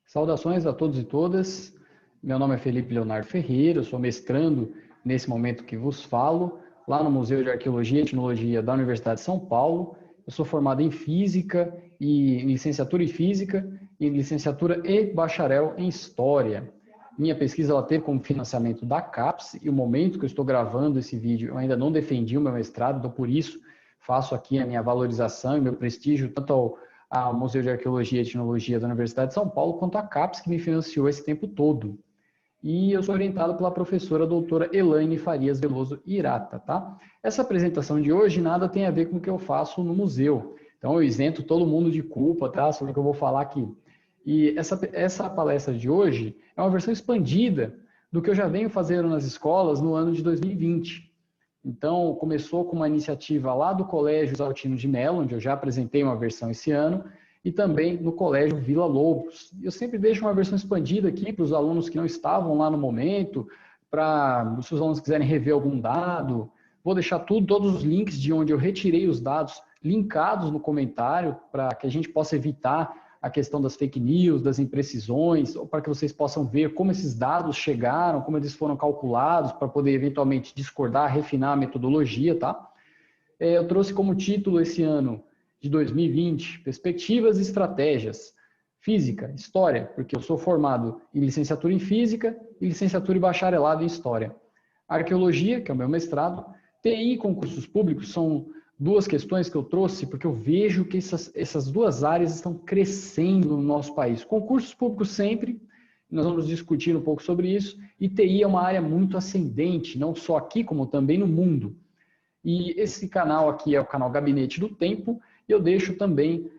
Saudações a todos e todas. Meu nome é Felipe Leonardo Ferreira, eu sou mestrando nesse momento que vos falo, lá no Museu de Arqueologia e Etnologia da Universidade de São Paulo. Eu sou formado em Física e em licenciatura em Física, e licenciatura e bacharel em História. Minha pesquisa ela teve como financiamento da CAPES, e o momento que eu estou gravando esse vídeo, eu ainda não defendi o meu mestrado, então por isso faço aqui a minha valorização e meu prestígio tanto ao Museu de Arqueologia e Etnologia da Universidade de São Paulo, quanto à CAPES, que me financiou esse tempo todo. E eu sou orientado pela professora doutora Elaine Farias Veloso Hirata, tá? Essa apresentação de hoje nada tem a ver com o que eu faço no museu. Então eu isento todo mundo de culpa, tá? Sobre o que eu vou falar aqui. E essa palestra de hoje é uma versão expandida do que eu já venho fazendo nas escolas no ano de 2020. Então, começou com uma iniciativa lá do Colégio Exaltino de Melo, onde eu já apresentei uma versão esse ano, e também no Colégio Vila Lobos. Eu sempre deixo uma versão expandida aqui para os alunos que não estavam lá no momento, para se os alunos quiserem rever algum dado. Vou deixar todos os links de onde eu retirei os dados linkados no comentário, para que a gente possa evitar a questão das fake news, das imprecisões, ou para que vocês possam ver como esses dados chegaram, como eles foram calculados, para poder eventualmente discordar, refinar a metodologia, tá? Eu trouxe como título esse ano de 2020, Perspectivas e Estratégias, Física, História, porque eu sou formado em licenciatura em Física e licenciatura e bacharelado em História. Arqueologia, que é o meu mestrado, TI e concursos públicos são duas questões que eu trouxe, porque eu vejo que essas duas áreas estão crescendo no nosso país. Concursos públicos sempre, nós vamos discutir um pouco sobre isso, e TI é uma área muito ascendente, não só aqui, como também no mundo. E esse canal aqui é o canal Gabinete do Tempo, e eu deixo também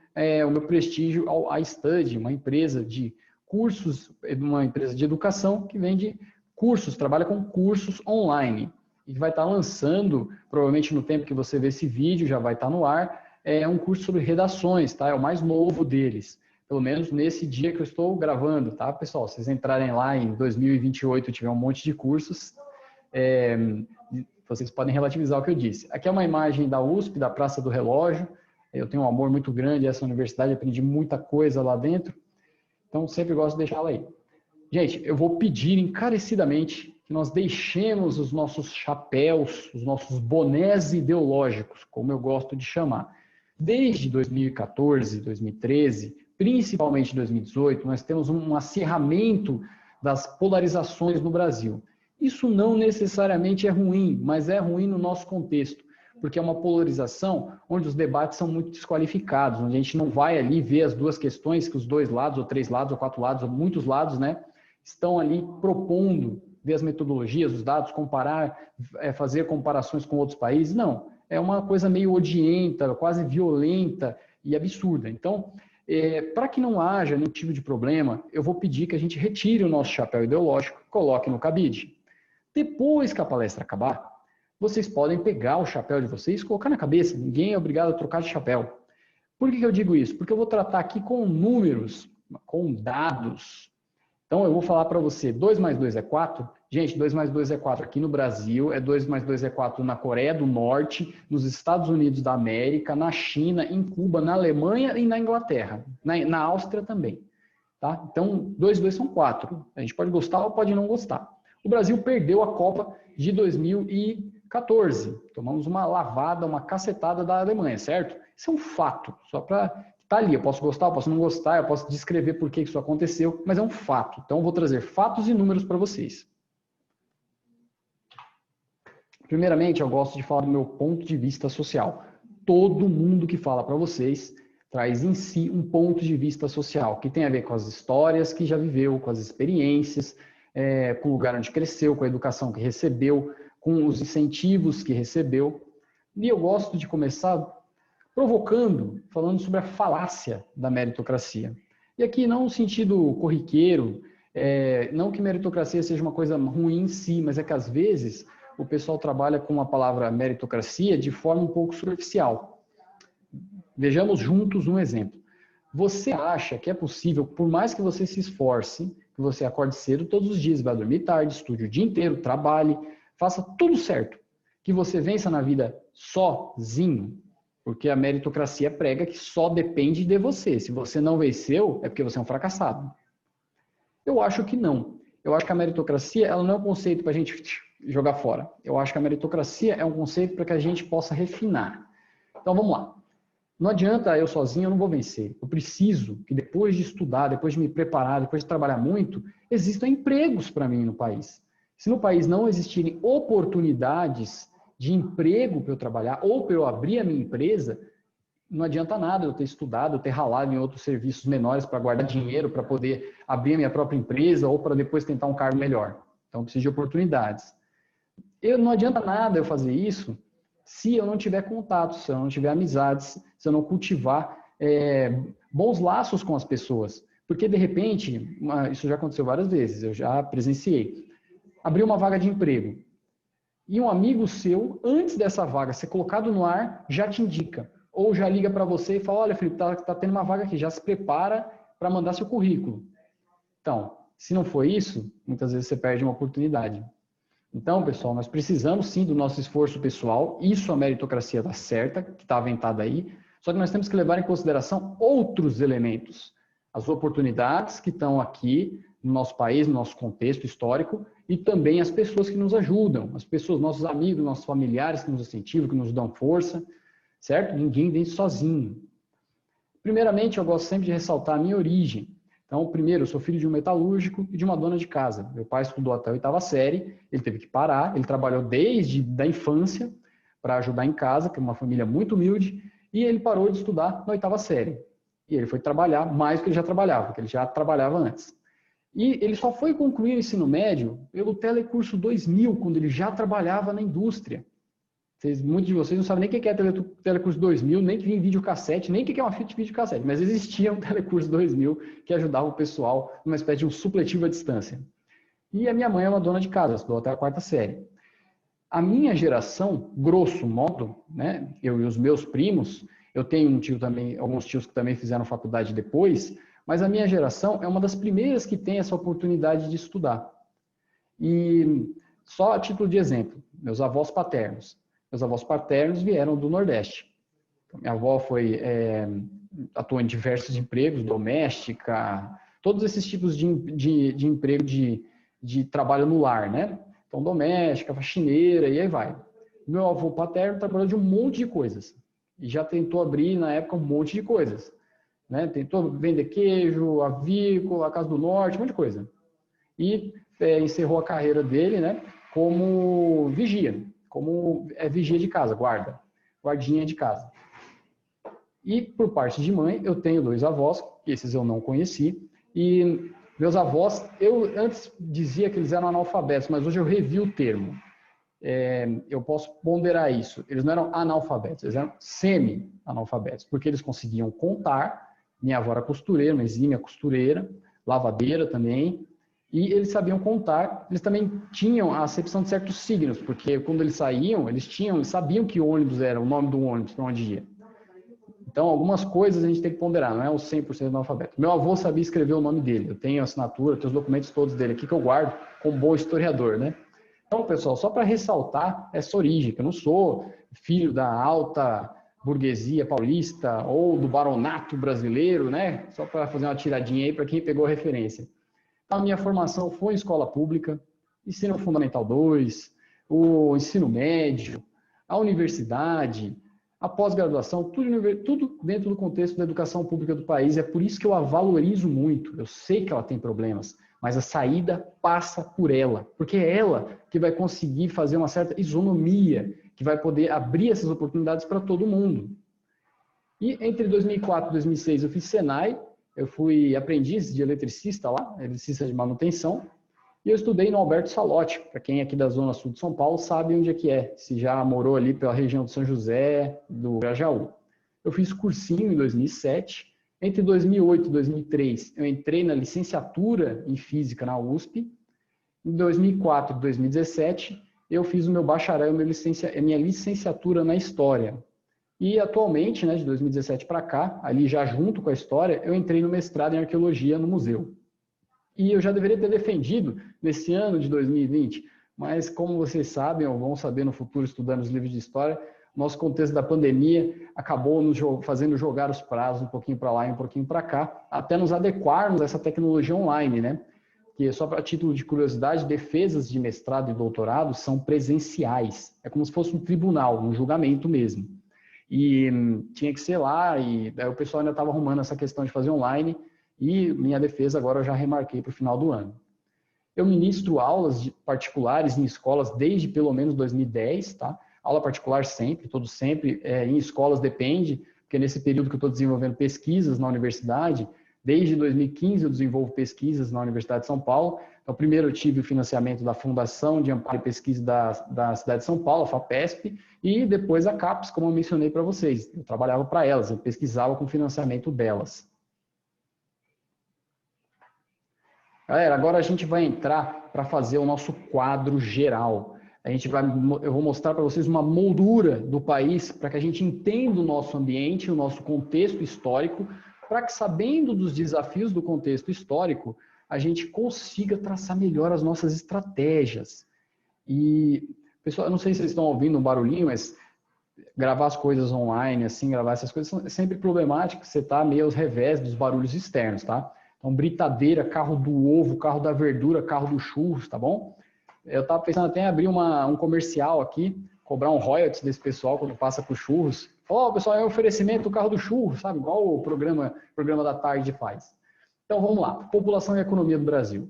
o meu prestígio ao iStudy, uma empresa de cursos, uma empresa de educação que vende cursos, trabalha com cursos online. E que vai estar lançando, provavelmente no tempo que você vê esse vídeo, já vai estar no ar, um curso sobre redações, tá? É o mais novo deles, pelo menos nesse dia que eu estou gravando, tá, pessoal? Se vocês entrarem lá em 2028, tiver um monte de cursos, vocês podem relativizar o que eu disse. Aqui é uma imagem da USP, da Praça do Relógio. Eu tenho um amor muito grande a essa universidade, aprendi muita coisa lá dentro, então sempre gosto de deixá-la aí. Gente, eu vou pedir encarecidamente que nós deixemos os nossos chapéus, os nossos bonés ideológicos, como eu gosto de chamar. Desde 2014, 2013, principalmente 2018, nós temos um acirramento das polarizações no Brasil. Isso não necessariamente é ruim, mas é ruim no nosso contexto, porque é uma polarização onde os debates são muito desqualificados, onde a gente não vai ali ver as duas questões que os dois lados, ou três lados, ou quatro lados, ou muitos lados, né, estão ali propondo, ver as metodologias, os dados, comparar, fazer comparações com outros países. Não, é uma coisa meio odienta, quase violenta e absurda. Então, para que não haja nenhum tipo de problema, eu vou pedir que a gente retire o nosso chapéu ideológico e coloque no cabide. Depois que a palestra acabar, vocês podem pegar o chapéu de vocês e colocar na cabeça. Ninguém é obrigado a trocar de chapéu. Por que eu digo isso? Porque eu vou tratar aqui com números, com dados. Então, eu vou falar para você, 2 mais 2 é 4. Gente, 2 mais 2 é 4 aqui no Brasil, 2 mais 2 é 4 na Coreia do Norte, nos Estados Unidos da América, na China, em Cuba, na Alemanha e na Inglaterra. Na Áustria também. Tá? Então, 2 e 2 são 4. A gente pode gostar ou pode não gostar. O Brasil perdeu a Copa de 2014. Tomamos uma lavada, uma cacetada da Alemanha, certo? Isso é um fato, só para... Tá ali, eu posso gostar, eu posso não gostar, eu posso descrever por que isso aconteceu, mas é um fato. Então, eu vou trazer fatos e números para vocês. Primeiramente, eu gosto de falar do meu ponto de vista social. Todo mundo que fala para vocês traz em si um ponto de vista social, que tem a ver com as histórias que já viveu, com as experiências, com o lugar onde cresceu, com a educação que recebeu, com os incentivos que recebeu. E eu gosto de começar provocando, falando sobre a falácia da meritocracia. E aqui não no sentido corriqueiro, não que meritocracia seja uma coisa ruim em si, mas é que às vezes o pessoal trabalha com a palavra meritocracia de forma um pouco superficial. Vejamos juntos um exemplo. Você acha que é possível, por mais que você se esforce, que você acorde cedo todos os dias, vai dormir tarde, estude o dia inteiro, trabalhe, faça tudo certo, que você vença na vida sozinho? Porque a meritocracia prega que só depende de você. Se você não venceu, é porque você é um fracassado. Eu acho que não. Eu acho que a meritocracia ela não é um conceito para a gente jogar fora. Eu acho que a meritocracia é um conceito para que a gente possa refinar. Então vamos lá. Não adianta eu sozinho, eu não vou vencer. Eu preciso que depois de estudar, depois de me preparar, depois de trabalhar muito, existam empregos para mim no país. Se no país não existirem oportunidades de emprego para eu trabalhar ou para eu abrir a minha empresa, não adianta nada eu ter estudado, eu ter ralado em outros serviços menores para guardar dinheiro, para poder abrir a minha própria empresa ou para depois tentar um cargo melhor. Então, eu preciso de oportunidades. Não adianta nada eu fazer isso se eu não tiver contatos, se eu não tiver amizades, se eu não cultivar bons laços com as pessoas. Porque, de repente, isso já aconteceu várias vezes, eu já presenciei. Abriu uma vaga de emprego e um amigo seu, antes dessa vaga ser colocado no ar, já te indica. Ou já liga para você e fala, olha, Felipe, tá tendo uma vaga aqui, já se prepara para mandar seu currículo. Então, se não for isso, muitas vezes você perde uma oportunidade. Então, pessoal, nós precisamos sim do nosso esforço pessoal, isso a meritocracia está certa, que está aventada aí, só que nós temos que levar em consideração outros elementos, as oportunidades que estão aqui no nosso país, no nosso contexto histórico, e também as pessoas que nos ajudam, as pessoas, nossos amigos, nossos familiares que nos incentivam, que nos dão força, certo? Ninguém vem sozinho. Primeiramente, eu gosto sempre de ressaltar a minha origem. Então, primeiro, eu sou filho de um metalúrgico e de uma dona de casa. Meu pai estudou até a 8ª série, ele teve que parar, ele trabalhou desde a infância para ajudar em casa, que é uma família muito humilde, e ele parou de estudar na 8ª série. E ele foi trabalhar mais do que ele já trabalhava, porque ele já trabalhava antes. E ele só foi concluir o ensino médio pelo Telecurso 2000, quando ele já trabalhava na indústria. Muitos de vocês não sabem nem o que é Telecurso 2000, nem que vinha videocassete, nem o que é uma fita de videocassete, mas existia um Telecurso 2000 que ajudava o pessoal numa espécie de um supletivo à distância. E a minha mãe é uma dona de casa, estudou até a 4ª série. A minha geração, grosso modo, né, eu e os meus primos, eu tenho um tio também, alguns tios que também fizeram faculdade depois, mas a minha geração é uma das primeiras que tem essa oportunidade de estudar. E só a título de exemplo, meus avós paternos. Meus avós paternos vieram do Nordeste. Então, minha avó atuou em diversos empregos, doméstica, todos esses tipos de emprego de trabalho no lar, né? Então, doméstica, faxineira, e aí vai. Meu avô paterno trabalhou de um monte de coisas. E já tentou abrir, na época, um monte de coisas. Né? Tentou vender queijo, avícola, Casa do Norte, um monte de coisa. E encerrou a carreira dele, né, como vigia. Como vigia de casa, guardinha de casa. E por parte de mãe, eu tenho 2 avós, esses eu não conheci, e meus avós, eu antes dizia que eles eram analfabetos, mas hoje eu revi o termo. Eu posso ponderar isso. Eles não eram analfabetos, eles eram semi-analfabetos, porque eles conseguiam contar. Minha avó era costureira, uma exímia costureira, lavadeira também, e eles sabiam contar. Eles também tinham a acepção de certos signos, porque quando eles saíam, eles sabiam que ônibus era o nome do ônibus para onde ia. Então, algumas coisas a gente tem que ponderar, não é o 100% analfabeto. Meu avô sabia escrever o nome dele, eu tenho a assinatura, tenho os documentos todos dele aqui que eu guardo como bom historiador, né? Então, pessoal, só para ressaltar essa origem, que eu não sou filho da alta burguesia paulista ou do baronato brasileiro, né? Só para fazer uma tiradinha aí para quem pegou a referência. A minha formação foi em escola pública, ensino fundamental 2, o ensino médio, a universidade, a pós-graduação, tudo dentro do contexto da educação pública do país. É por isso que eu a valorizo muito. Eu sei que ela tem problemas, mas a saída passa por ela, porque é ela que vai conseguir fazer uma certa isonomia, que vai poder abrir essas oportunidades para todo mundo. E entre 2004 e 2006 eu fiz Senai, eu fui aprendiz de eletricista lá, eletricista de manutenção, e eu estudei no Alberto Salotti. Para quem é aqui da zona sul de São Paulo sabe onde é que é, se já morou ali pela região de São José, do Grajaú. Eu fiz cursinho em 2007, entre 2008 e 2003 eu entrei na licenciatura em Física na USP, em 2004 e 2017 eu fiz o meu bacharel e minha licenciatura na História. E atualmente, né, de 2017 para cá, ali já junto com a História, eu entrei no mestrado em Arqueologia no museu. E eu já deveria ter defendido nesse ano de 2020, mas como vocês sabem, ou vão saber no futuro estudando os livros de História, nosso contexto da pandemia acabou nos fazendo jogar os prazos um pouquinho para lá e um pouquinho para cá, até nos adequarmos a essa tecnologia online, né? que só para título de curiosidade, defesas de mestrado e doutorado são presenciais. É como se fosse um tribunal, um julgamento mesmo. E tinha que ser lá, e o pessoal ainda estava arrumando essa questão de fazer online, e minha defesa agora eu já remarquei para o final do ano. Eu ministro aulas particulares em escolas desde pelo menos 2010, tá? Aula particular sempre, todo sempre, em escolas depende, porque nesse período que eu estou desenvolvendo pesquisas na universidade, desde 2015 eu desenvolvo pesquisas na Universidade de São Paulo. Então, primeiro eu tive o financiamento da Fundação de Amparo e Pesquisa da cidade de São Paulo, a FAPESP, e depois a CAPES, como eu mencionei para vocês. Eu trabalhava para elas, eu pesquisava com o financiamento delas. Galera, agora a gente vai entrar para fazer o nosso quadro geral. Eu vou mostrar para vocês uma moldura do país para que a gente entenda o nosso ambiente, o nosso contexto histórico, para que, sabendo dos desafios do contexto histórico, a gente consiga traçar melhor as nossas estratégias. E, pessoal, eu não sei se vocês estão ouvindo um barulhinho, mas gravar as coisas online, assim, gravar essas coisas é sempre problemático, você está meio aos revés dos barulhos externos, tá? Então, britadeira, carro do ovo, carro da verdura, carro do churros, tá bom? Eu estava pensando até em abrir um comercial aqui, cobrar um royalties desse pessoal quando passa por churros. Ó, pessoal, é um oferecimento do carro do churros, sabe? Igual o programa da tarde faz. Então, vamos lá. População e economia do Brasil.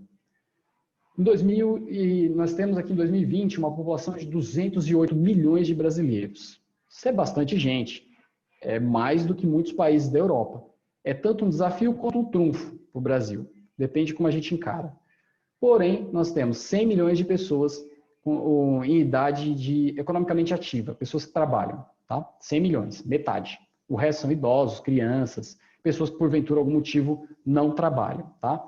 Nós temos aqui em 2020 uma população de 208 milhões de brasileiros. Isso é bastante gente. É mais do que muitos países da Europa. É tanto um desafio quanto um trunfo para o Brasil. Depende de como a gente encara. Porém, nós temos 100 milhões de pessoas em idade economicamente ativa, pessoas que trabalham, tá? 100 milhões, metade. O resto são idosos, crianças, pessoas que porventura algum motivo não trabalham, tá?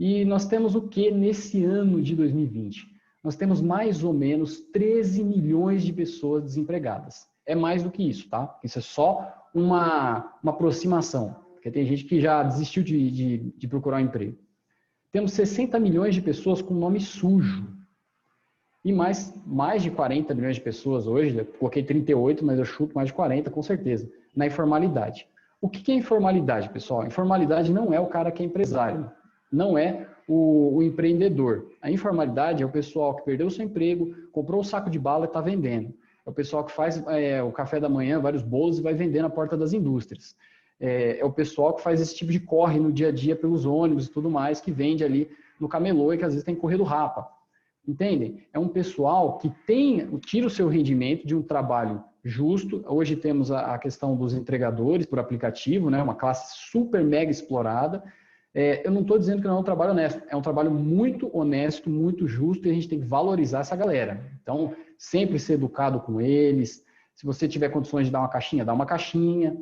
E nós temos o que nesse ano de 2020? Nós temos mais ou menos 13 milhões de pessoas desempregadas. É mais do que isso, tá? Isso é só uma aproximação, porque tem gente que já desistiu de procurar um emprego. Temos 60 milhões de pessoas com nome sujo. E mais de 40 milhões de pessoas hoje, eu coloquei 38, mas eu chuto mais de 40, com certeza, na informalidade. O que é informalidade, pessoal? Informalidade não é o cara que é empresário, não é o empreendedor. A informalidade é o pessoal que perdeu o seu emprego, comprou um saco de bala e está vendendo. É o pessoal que faz o café da manhã, vários bolos e vai vender na porta das indústrias. É o pessoal que faz esse tipo de corre no dia a dia pelos ônibus e tudo mais, que vende ali no camelô e que às vezes tem que correr do rapa. Entendem? É um pessoal que tira o seu rendimento de um trabalho justo. Hoje temos a questão dos entregadores por aplicativo, né? Uma classe super mega explorada. Eu não estou dizendo que não é um trabalho honesto, é um trabalho muito honesto, muito justo, e a gente tem que valorizar essa galera. Então, sempre ser educado com eles. Se você tiver condições de dar uma caixinha, dá uma caixinha.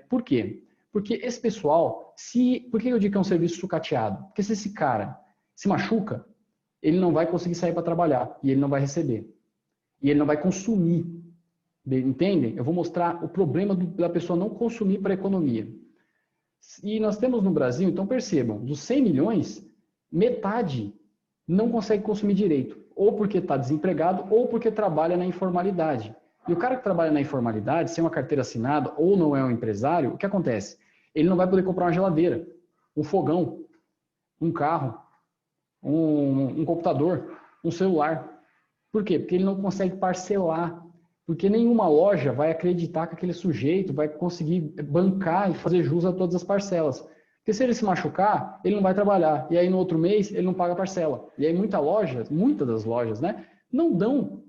Por quê? Porque esse pessoal, por que eu digo que é um serviço sucateado? Porque se esse cara se machuca, ele não vai conseguir sair para trabalhar e ele não vai receber. E ele não vai consumir. Entendem? Eu vou mostrar o problema da pessoa não consumir para a economia. E nós temos no Brasil, então percebam, dos 100 milhões, metade não consegue consumir direito. Ou porque está desempregado, ou porque trabalha na informalidade. E o cara que trabalha na informalidade, sem uma carteira assinada, ou não é um empresário, o que acontece? Ele não vai poder comprar uma geladeira, um fogão, um carro, um computador, um celular. Por quê? Porque ele não consegue parcelar. Porque nenhuma loja vai acreditar que aquele sujeito vai conseguir bancar e fazer jus a todas as parcelas. Porque se ele se machucar, ele não vai trabalhar. E aí no outro mês, ele não paga a parcela. E aí muitas das lojas, né, não dão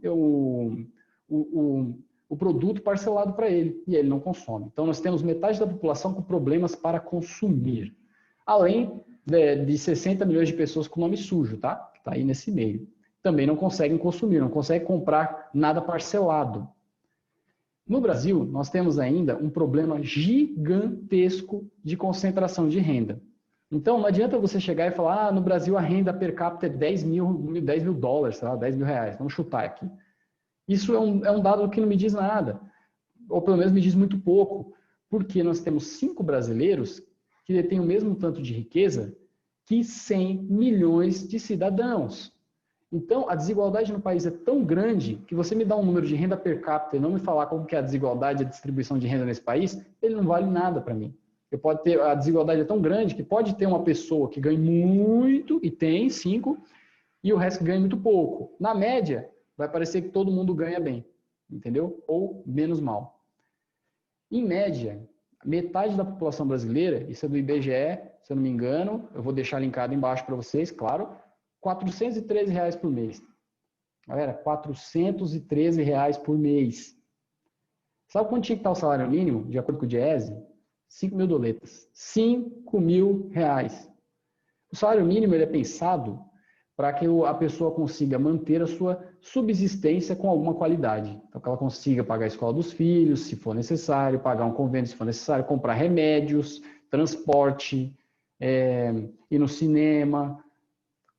o produto parcelado para ele. E ele não consome. Então nós temos metade da população com problemas para consumir. Além de 60 milhões de pessoas com nome sujo, tá? Que está aí nesse meio. Também não conseguem consumir, não conseguem comprar nada parcelado. No Brasil, nós temos ainda um problema gigantesco de concentração de renda. Então, não adianta você chegar e falar, no Brasil a renda per capita é 10 mil dólares, sei lá, 10 mil reais, vamos chutar aqui. Isso é um dado que não me diz nada, ou pelo menos me diz muito pouco, porque nós temos 5 brasileiros que detêm o mesmo tanto de riqueza que 100 milhões de cidadãos. Então, a desigualdade no país é tão grande que você me dá um número de renda per capita e não me falar como que é a desigualdade e a distribuição de renda nesse país, ele não vale nada para mim. pode ter, a desigualdade é tão grande que pode ter uma pessoa que ganha muito, e tem 5, e o resto ganha muito pouco. Na média, vai parecer que todo mundo ganha bem, entendeu? Ou menos mal. Em média, metade da população brasileira, isso é do IBGE, se eu não me engano, eu vou deixar linkado embaixo para vocês, claro, R$ 413 por mês. Galera, R$ 413 por mês. Sabe quanto tinha que estar o salário mínimo, de acordo com o Diese? 5 mil doletas. 5 mil reais. O salário mínimo ele é pensado para que a pessoa consiga manter a sua subsistência com alguma qualidade. Então, que ela consiga pagar a escola dos filhos, se for necessário, pagar um convênio, se for necessário, comprar remédios, transporte, ir no cinema,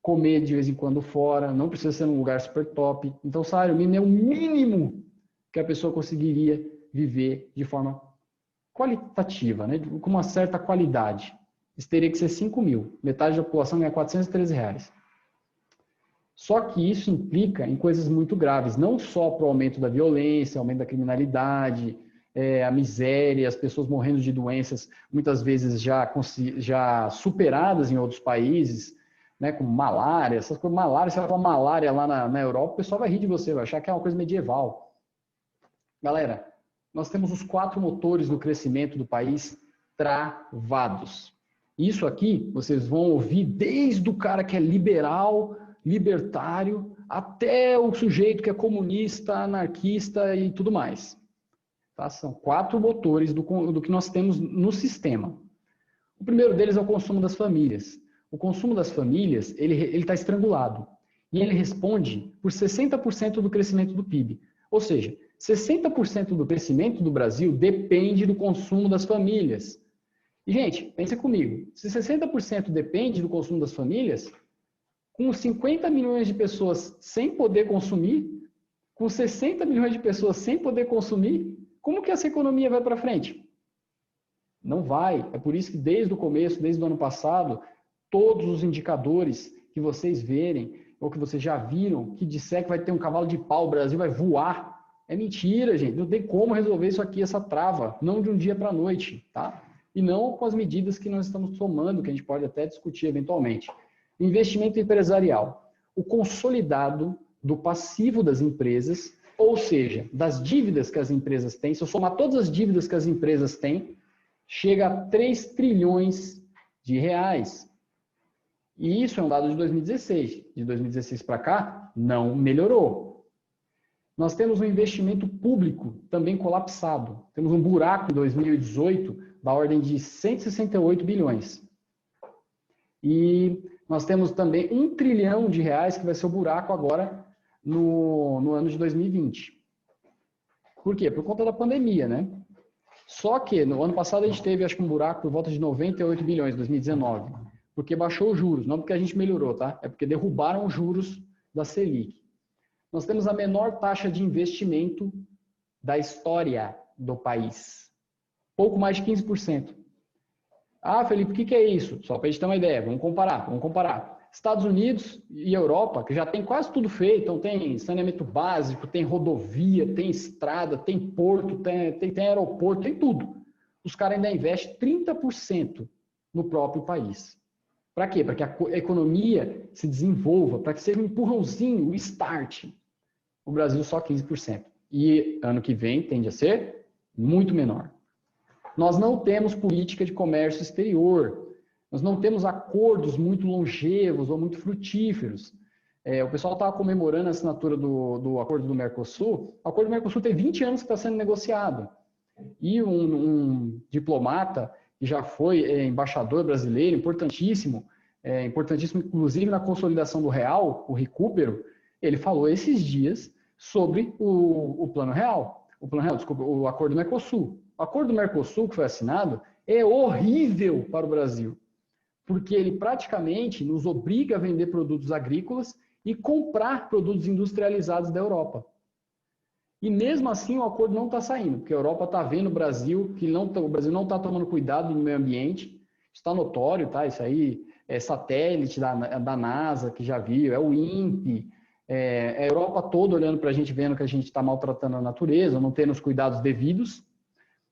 comer de vez em quando fora, não precisa ser num lugar super top. Então, o salário mínimo é o mínimo que a pessoa conseguiria viver de forma qualitativa, né? Com uma certa qualidade. Isso teria que ser 5 mil. Metade da população ganha R$ 413 reais. Só que isso implica em coisas muito graves, não só para o aumento da violência, aumento da criminalidade, a miséria, as pessoas morrendo de doenças, muitas vezes já superadas em outros países, né, como malária, essas coisas. Malária, se ela falar malária lá na Europa, o pessoal vai rir de você, vai achar que é uma coisa medieval. Galera, nós temos os 4 motores do crescimento do país travados. Isso aqui, vocês vão ouvir desde o cara que é liberal, libertário, até o sujeito que é comunista, anarquista e tudo mais. Tá? São 4 motores do que nós temos no sistema. O primeiro deles é o consumo das famílias. O consumo das famílias, ele está estrangulado. E ele responde por 60% do crescimento do PIB. Ou seja, 60% do crescimento do Brasil depende do consumo das famílias. E, gente, pensa comigo. Se 60% depende do consumo das famílias, com 50 milhões de pessoas sem poder consumir, com 60 milhões de pessoas sem poder consumir, como que essa economia vai para frente? Não vai. É por isso que desde o começo, desde o ano passado, todos os indicadores que vocês verem, ou que vocês já viram, que disser que vai ter um cavalo de pau, o Brasil vai voar, é mentira, gente. Não tem como resolver isso aqui, essa trava, não de um dia para a noite, tá? E não com as medidas que nós estamos tomando, que a gente pode até discutir eventualmente. Investimento empresarial. O consolidado do passivo das empresas, ou seja, das dívidas que as empresas têm, se eu somar todas as dívidas que as empresas têm, chega a 3 trilhões de reais. E isso é um dado de 2016. De 2016 para cá, não melhorou. Nós temos um investimento público também colapsado. Temos um buraco em 2018 da ordem de 168 bilhões. E nós temos também 1 trilhão de reais que vai ser o buraco agora no ano de 2020. Por quê? Por conta da pandemia, né? Só que no ano passado a gente teve, acho que um buraco por volta de 98 bilhões, 2019, porque baixou os juros, não porque a gente melhorou, tá? É porque derrubaram os juros da Selic. Nós temos a menor taxa de investimento da história do país. Pouco mais de 15%. Ah, Felipe, o que é isso? Só para a gente ter uma ideia, vamos comparar. Estados Unidos e Europa, que já tem quase tudo feito, então tem saneamento básico, tem rodovia, tem estrada, tem porto, tem aeroporto, tem tudo. Os caras ainda investem 30% no próprio país. Para quê? Para que a economia se desenvolva, para que seja um empurrãozinho, um start. O Brasil só 15%. E ano que vem tende a ser muito menor. Nós não temos política de comércio exterior. Nós não temos acordos muito longevos ou muito frutíferos. O pessoal estava comemorando a assinatura do acordo do Mercosul. O acordo do Mercosul tem 20 anos que está sendo negociado. E um diplomata, que já foi embaixador brasileiro, importantíssimo inclusive na consolidação do real, o Recupero, ele falou esses dias sobre o Plano Real. O acordo do Mercosul. O acordo do Mercosul que foi assinado é horrível para o Brasil, porque ele praticamente nos obriga a vender produtos agrícolas e comprar produtos industrializados da Europa. E mesmo assim o acordo não está saindo, porque a Europa está vendo o Brasil, o Brasil não está tomando cuidado no meio ambiente, está notório, tá? Isso aí é satélite da NASA que já viu, é o INPE, a Europa toda olhando para a gente, vendo que a gente está maltratando a natureza, não tendo os cuidados devidos.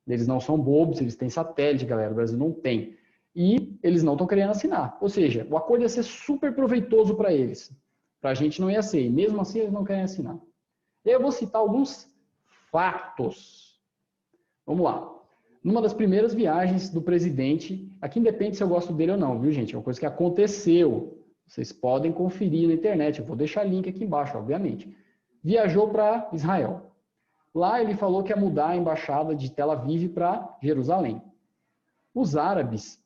Eles não são bobos, eles têm satélite, galera, o Brasil não tem. E eles não estão querendo assinar. Ou seja, o acordo ia ser super proveitoso para eles. Para a gente não ia ser. E mesmo assim, eles não querem assinar. E aí eu vou citar alguns fatos. Vamos lá. Numa das primeiras viagens do presidente, aqui independe se eu gosto dele ou não, viu, gente? É uma coisa que aconteceu. Vocês podem conferir na internet. Eu vou deixar link aqui embaixo, obviamente. Viajou para Israel. Lá ele falou que ia mudar a embaixada de Tel Aviv para Jerusalém. Os árabes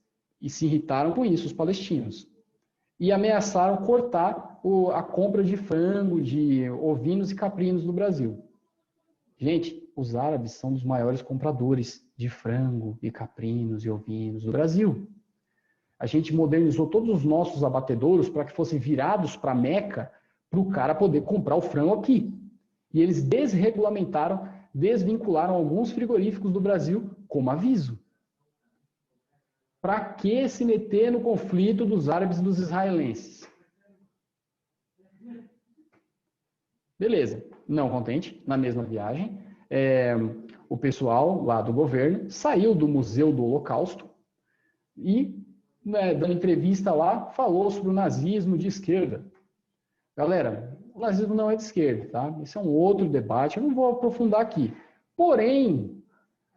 se irritaram com isso, os palestinos. E ameaçaram cortar a compra de frango, de ovinos e caprinos do Brasil. Gente, os árabes são dos maiores compradores de frango e caprinos e ovinos do Brasil. A gente modernizou todos os nossos abatedouros para que fossem virados para Meca, para o cara poder comprar o frango aqui. E eles desregulamentaram, desvincularam alguns frigoríficos do Brasil como aviso. Para que se meter no conflito dos árabes e dos israelenses? Beleza. Não contente, na mesma viagem, o pessoal lá do governo saiu do Museu do Holocausto e, dando entrevista lá, falou sobre o nazismo de esquerda. Galera, o nazismo não é de esquerda, tá? Isso é um outro debate, eu não vou aprofundar aqui. Porém,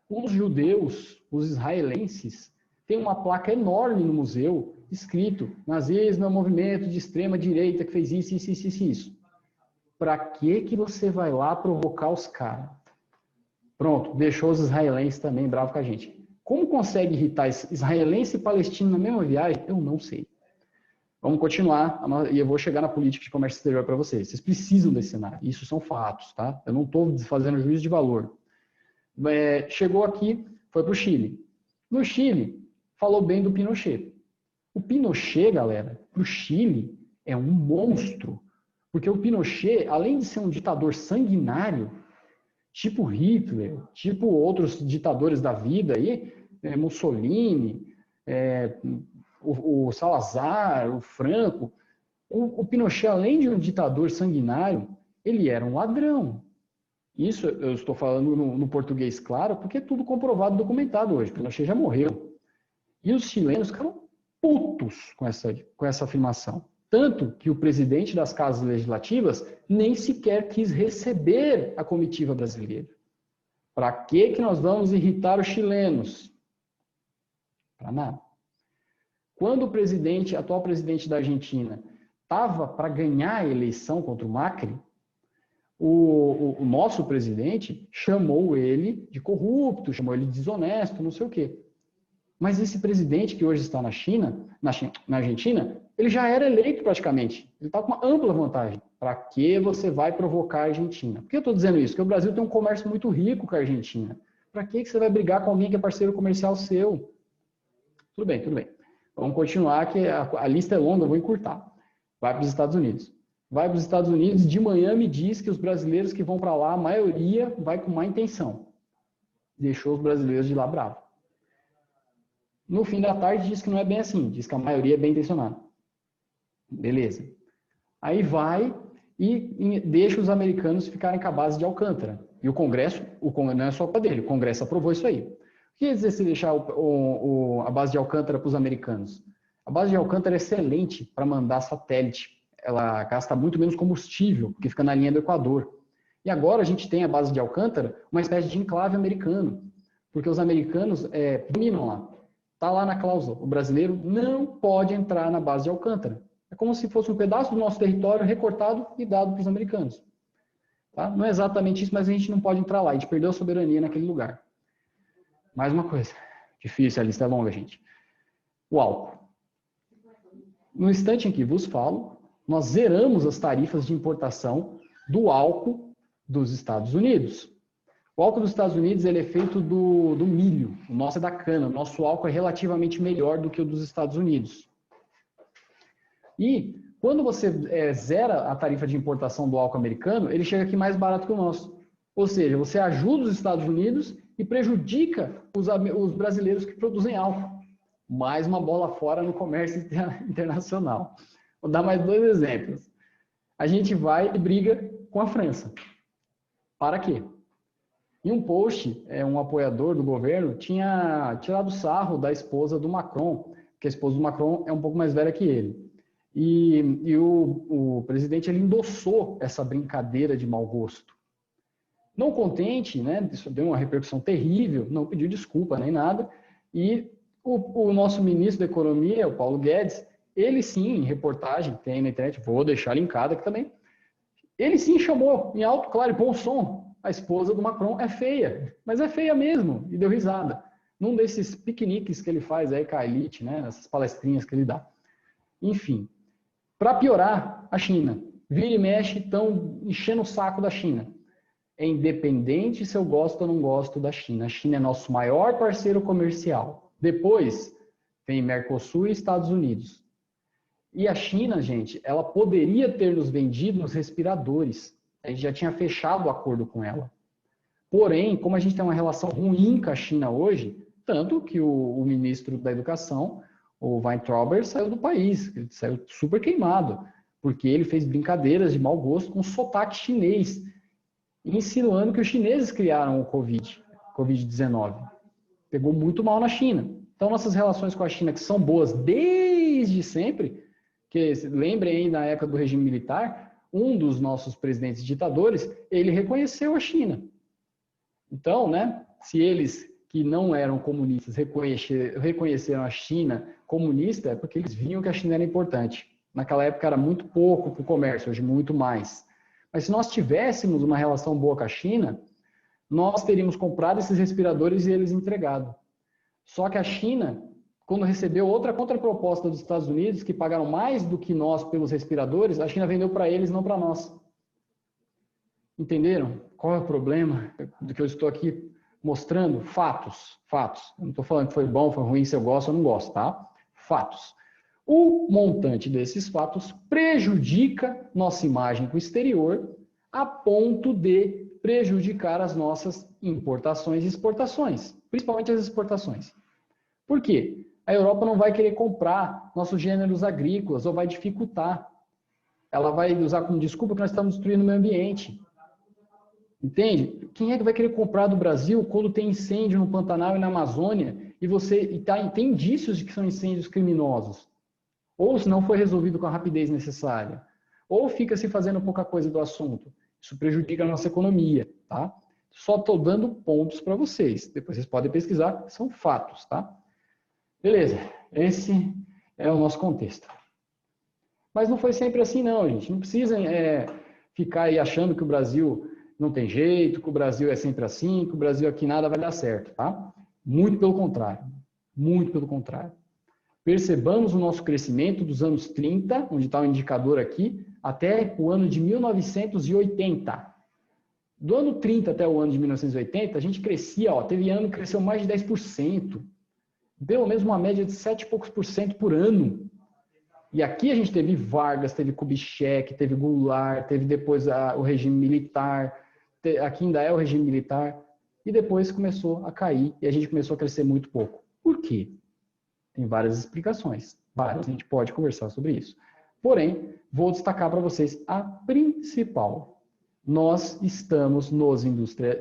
os judeus, os israelenses, têm uma placa enorme no museu, escrito: nazismo é um movimento de extrema direita que fez isso, isso, isso, isso. Para que você vai lá provocar os caras? Pronto, deixou os israelenses também bravos com a gente. Como consegue irritar israelense e palestino na mesma viagem? Eu não sei. Vamos continuar, e eu vou chegar na política de comércio exterior para vocês. Vocês precisam desse cenário, isso são fatos, tá? Eu não estou fazendo juízo de valor. Chegou aqui, foi para o Chile. No Chile, falou bem do Pinochet. O Pinochet, galera, para o Chile, é um monstro. Porque o Pinochet, além de ser um ditador sanguinário, tipo Hitler, tipo outros ditadores da vida aí, Mussolini, o Salazar, o Franco, o Pinochet, além de um ditador sanguinário, ele era um ladrão. Isso eu estou falando no português claro, porque é tudo comprovado, documentado hoje. Pinochet já morreu. E os chilenos ficaram putos com essa afirmação. Tanto que o presidente das casas legislativas nem sequer quis receber a comitiva brasileira. Para que nós vamos irritar os chilenos? Para nada. Quando o atual presidente da Argentina estava para ganhar a eleição contra o Macri, o nosso presidente chamou ele de corrupto, chamou ele de desonesto, não sei o quê. Mas esse presidente que hoje está na Argentina, ele já era eleito praticamente. Ele está com uma ampla vantagem. Para que você vai provocar a Argentina? Por que eu estou dizendo isso? Porque o Brasil tem um comércio muito rico com a Argentina. Para que você vai brigar com alguém que é parceiro comercial seu? Tudo bem, tudo bem. Vamos continuar, que a lista é longa, eu vou encurtar. Vai para os Estados Unidos. Vai para os Estados Unidos, de manhã me diz que os brasileiros que vão para lá, a maioria vai com má intenção. Deixou os brasileiros de lá bravos. No fim da tarde diz que não é bem assim, diz que a maioria é bem intencionada. Beleza. Aí vai e deixa os americanos ficarem com a base de Alcântara. E o Congresso não é só para dele, o Congresso aprovou isso aí. O que quer dizer se deixar a base de Alcântara para os americanos? A base de Alcântara é excelente para mandar satélite. Ela gasta muito menos combustível, porque fica na linha do Equador. E agora a gente tem a base de Alcântara, uma espécie de enclave americano, porque os americanos dominam lá. Está lá na cláusula. O brasileiro não pode entrar na base de Alcântara. É como se fosse um pedaço do nosso território recortado e dado para os americanos. Tá? Não é exatamente isso, mas a gente não pode entrar lá. A gente perdeu a soberania naquele lugar. Mais uma coisa. Difícil, a lista é longa, gente. O álcool. No instante em que vos falo, nós zeramos as tarifas de importação do álcool dos Estados Unidos. O álcool dos Estados Unidos ele é feito do milho, o nosso é da cana. O nosso álcool é relativamente melhor do que o dos Estados Unidos. E quando você zera a tarifa de importação do álcool americano, ele chega aqui mais barato que o nosso. Ou seja, você ajuda os Estados Unidos e prejudica os brasileiros que produzem álcool. Mais uma bola fora no comércio internacional. Vou dar mais 2 exemplos. A gente vai e briga com a França. Para quê? Em um post, um apoiador do governo tinha tirado sarro da esposa do Macron, que a esposa do Macron é um pouco mais velha que ele. E o presidente ele endossou essa brincadeira de mau gosto. Não contente, né, isso deu uma repercussão terrível, não pediu desculpa nem nada, e o nosso ministro da Economia, o Paulo Guedes, ele sim, em reportagem, tem na internet, vou deixar linkado aqui também, ele sim chamou em alto, claro e bom som, a esposa do Macron é feia, mas é feia mesmo, e deu risada. Num desses piqueniques que ele faz aí com a elite, né, essas palestrinhas que ele dá. Enfim, para piorar, a China. Vira e mexe, estão enchendo o saco da China. É independente se eu gosto ou não gosto da China. A China é nosso maior parceiro comercial. Depois, tem Mercosul e Estados Unidos. E a China, gente, ela poderia ter nos vendido os respiradores. A gente já tinha fechado o acordo com ela. Porém, como a gente tem uma relação ruim com a China hoje, tanto que o ministro da Educação, o Weintraub, saiu do país, ele saiu super queimado, porque ele fez brincadeiras de mau gosto com sotaque chinês, insinuando que os chineses criaram o Covid-19. Pegou muito mal na China. Então, nossas relações com a China, que são boas desde sempre, que lembrem aí na época do regime militar, um dos nossos presidentes ditadores, ele reconheceu a China. Então, né, se eles que não eram comunistas reconheceram a China comunista, é porque eles viam que a China era importante. Naquela época era muito pouco para o comércio, hoje muito mais. Mas se nós tivéssemos uma relação boa com a China, nós teríamos comprado esses respiradores e eles entregado. Só que a China, quando recebeu outra contraproposta dos Estados Unidos, que pagaram mais do que nós pelos respiradores, a China vendeu para eles, não para nós. Entenderam? Qual é o problema do que eu estou aqui mostrando? Fatos. Eu não estou falando que foi bom, foi ruim, se eu gosto ou não gosto, tá? Fatos. O montante desses fatos prejudica nossa imagem com o exterior a ponto de prejudicar as nossas importações e exportações, principalmente as exportações. Por quê? A Europa não vai querer comprar nossos gêneros agrícolas ou vai dificultar. Ela vai usar como desculpa que nós estamos destruindo o meio ambiente. Entende? Quem é que vai querer comprar do Brasil quando tem incêndio no Pantanal e na Amazônia tem indícios de que são incêndios criminosos? Ou se não foi resolvido com a rapidez necessária? Ou fica se fazendo pouca coisa do assunto? Isso prejudica a nossa economia, tá? Só estou dando pontos para vocês. Depois vocês podem pesquisar, são fatos, tá? Beleza, esse é o nosso contexto. Mas não foi sempre assim não, gente. Não precisa ficar aí achando que o Brasil não tem jeito, que o Brasil é sempre assim, que o Brasil aqui nada vai dar certo, tá? Muito pelo contrário. Muito pelo contrário. Percebamos o nosso crescimento dos anos 30, onde está o indicador aqui, até o ano de 1980. Do ano 30 até o ano de 1980, a gente crescia, teve ano que cresceu mais de 10%. Pelo menos uma média de 7 e poucos por cento por ano. E aqui a gente teve Vargas, teve Kubitschek, teve Goulart, teve depois o regime militar, aqui ainda é o regime militar, e depois começou a cair e a gente começou a crescer muito pouco. Por quê? Tem várias explicações, várias, a gente pode conversar sobre isso. Porém, vou destacar para vocês a principal. Nós estamos nos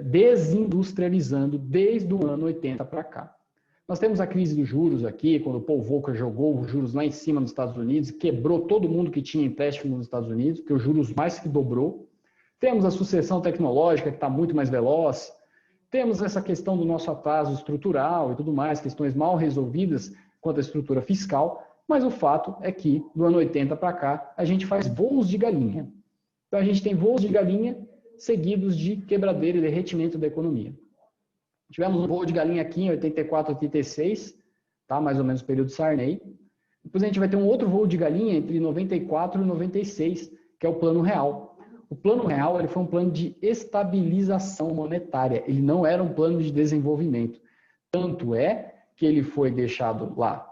desindustrializando desde o ano 80 para cá. Nós temos a crise dos juros aqui, quando o Paul Volcker jogou os juros lá em cima nos Estados Unidos, quebrou todo mundo que tinha empréstimo nos Estados Unidos, porque os juros mais que dobrou. Temos a sucessão tecnológica, que está muito mais veloz. Temos essa questão do nosso atraso estrutural e tudo mais, questões mal resolvidas quanto à estrutura fiscal, mas o fato é que, do ano 80 para cá, a gente faz voos de galinha. Então, a gente tem voos de galinha seguidos de quebradeira e derretimento da economia. Tivemos um voo de galinha aqui em 84, 86, tá? Mais ou menos o período Sarney. Depois a gente vai ter um outro voo de galinha entre 94 e 96, que é o Plano Real. O Plano Real ele foi um plano de estabilização monetária, ele não era um plano de desenvolvimento. Tanto é que ele foi deixado lá,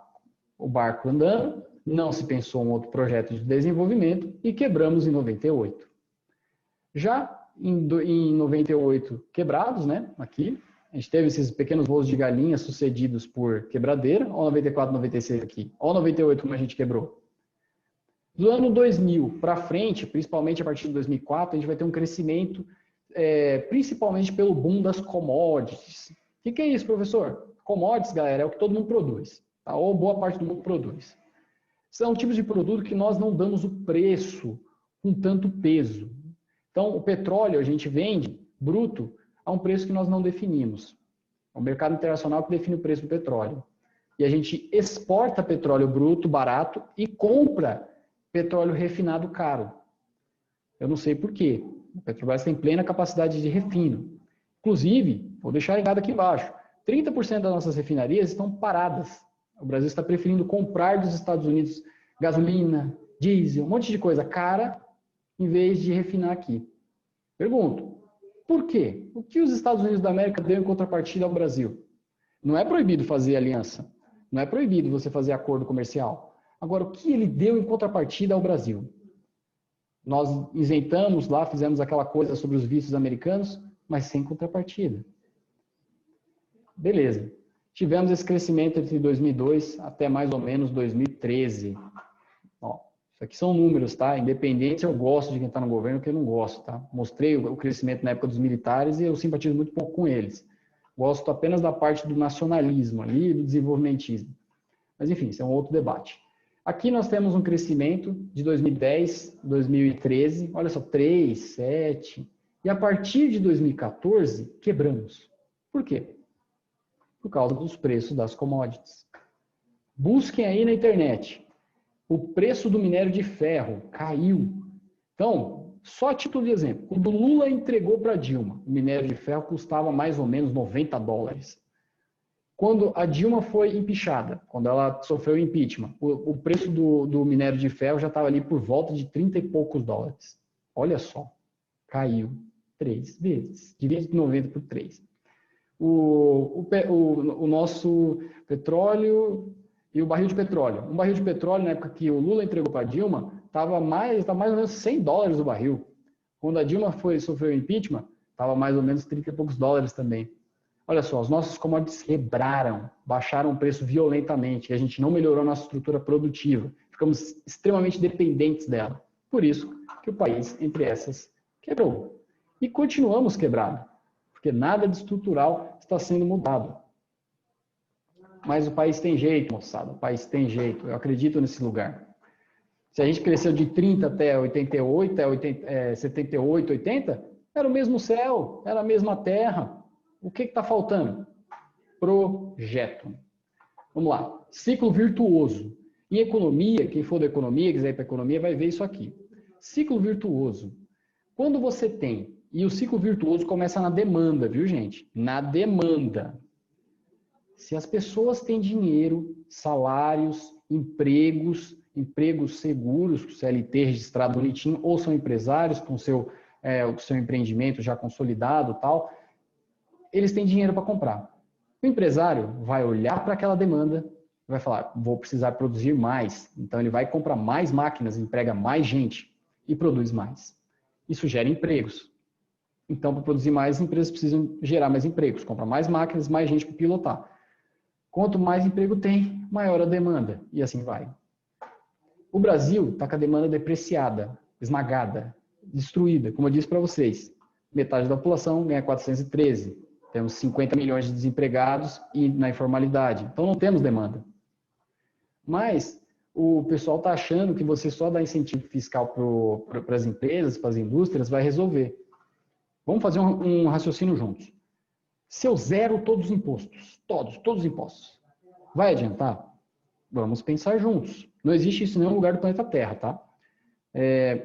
o barco andando, não se pensou em outro projeto de desenvolvimento e quebramos em 98. Já em 98 quebrados, né, aqui, a gente teve esses pequenos voos de galinha sucedidos por quebradeira, ou 94, 96 aqui, ou 98 como a gente quebrou. Do ano 2000 para frente, principalmente a partir de 2004, a gente vai ter um crescimento principalmente pelo boom das commodities. O que é isso, professor? Commodities, galera, é o que todo mundo produz, tá? Ou boa parte do mundo produz. São tipos de produto que nós não damos o preço com tanto peso. Então, o petróleo a gente vende bruto a um preço que nós não definimos. É o mercado internacional que define o preço do petróleo. E a gente exporta petróleo bruto barato e compra petróleo refinado caro. Eu não sei por quê. A Petrobras tem plena capacidade de refino. Inclusive, vou deixar ligado aqui embaixo, 30% das nossas refinarias estão paradas. O Brasil está preferindo comprar dos Estados Unidos gasolina, diesel, um monte de coisa cara, em vez de refinar aqui. Pergunto, por quê? O que os Estados Unidos da América deu em contrapartida ao Brasil? Não é proibido fazer aliança, não é proibido você fazer acordo comercial. Agora, o que ele deu em contrapartida ao Brasil? Nós isentamos lá, fizemos aquela coisa sobre os vistos americanos, mas sem contrapartida. Beleza. Tivemos esse crescimento entre 2002 até mais ou menos 2013. Ó, isso aqui são números, tá? Independente se eu gosto de quem está no governo ou quem eu não gosto, tá? Mostrei o crescimento na época dos militares e eu simpatizo muito pouco com eles. Gosto apenas da parte do nacionalismo ali e do desenvolvimentismo. Mas enfim, isso é um outro debate. Aqui nós temos um crescimento de 2010, 2013, olha só, 3, 7, e a partir de 2014, quebramos. Por quê? Por causa dos preços das commodities. Busquem aí na internet. O preço do minério de ferro caiu. Então, só a título de exemplo, quando o Lula entregou para Dilma, o minério de ferro custava mais ou menos $90. Quando a Dilma foi empichada, quando ela sofreu impeachment, o preço do minério de ferro já estava ali por volta de 30 e poucos dólares. Olha só, caiu 3 vezes, divide 90 por 3. O nosso petróleo e o barril de petróleo. Um barril de petróleo, na época que o Lula entregou para a Dilma, estava mais ou menos $100 o barril. Quando a Dilma sofreu impeachment, estava mais ou menos 30 e poucos dólares também. Olha só, os nossos commodities quebraram, baixaram o preço violentamente, e a gente não melhorou a nossa estrutura produtiva. Ficamos extremamente dependentes dela. Por isso que o país, entre essas, quebrou. E continuamos quebrados, porque nada de estrutural está sendo mudado. Mas o país tem jeito, moçada, o país tem jeito, eu acredito nesse lugar. Se a gente cresceu de 30 até 88, 78, 80, era o mesmo céu, era a mesma terra. O que está faltando? Projeto. Vamos lá. Ciclo virtuoso. Em economia, quem for da economia, quiser ir para a economia, vai ver isso aqui. Ciclo virtuoso. Quando você tem, e o ciclo virtuoso começa na demanda, viu, gente? Na demanda. Se as pessoas têm dinheiro, salários, empregos seguros, CLT registrado bonitinho, ou são empresários com o seu empreendimento já consolidado, tal, eles têm dinheiro para comprar. O empresário vai olhar para aquela demanda, vai falar, vou precisar produzir mais. Então, ele vai comprar mais máquinas, emprega mais gente e produz mais. Isso gera empregos. Então, para produzir mais, as empresas precisam gerar mais empregos. Compra mais máquinas, mais gente para pilotar. Quanto mais emprego tem, maior a demanda. E assim vai. O Brasil está com a demanda depreciada, esmagada, destruída. Como eu disse para vocês, metade da população ganha 413. Temos 50 milhões de desempregados e na informalidade. Então, não temos demanda. Mas o pessoal está achando que você só dar incentivo fiscal para as empresas, para as indústrias, vai resolver. Vamos fazer um raciocínio juntos. Se eu zero todos os impostos, todos os impostos, vai adiantar? Vamos pensar juntos. Não existe isso em nenhum lugar do planeta Terra, tá?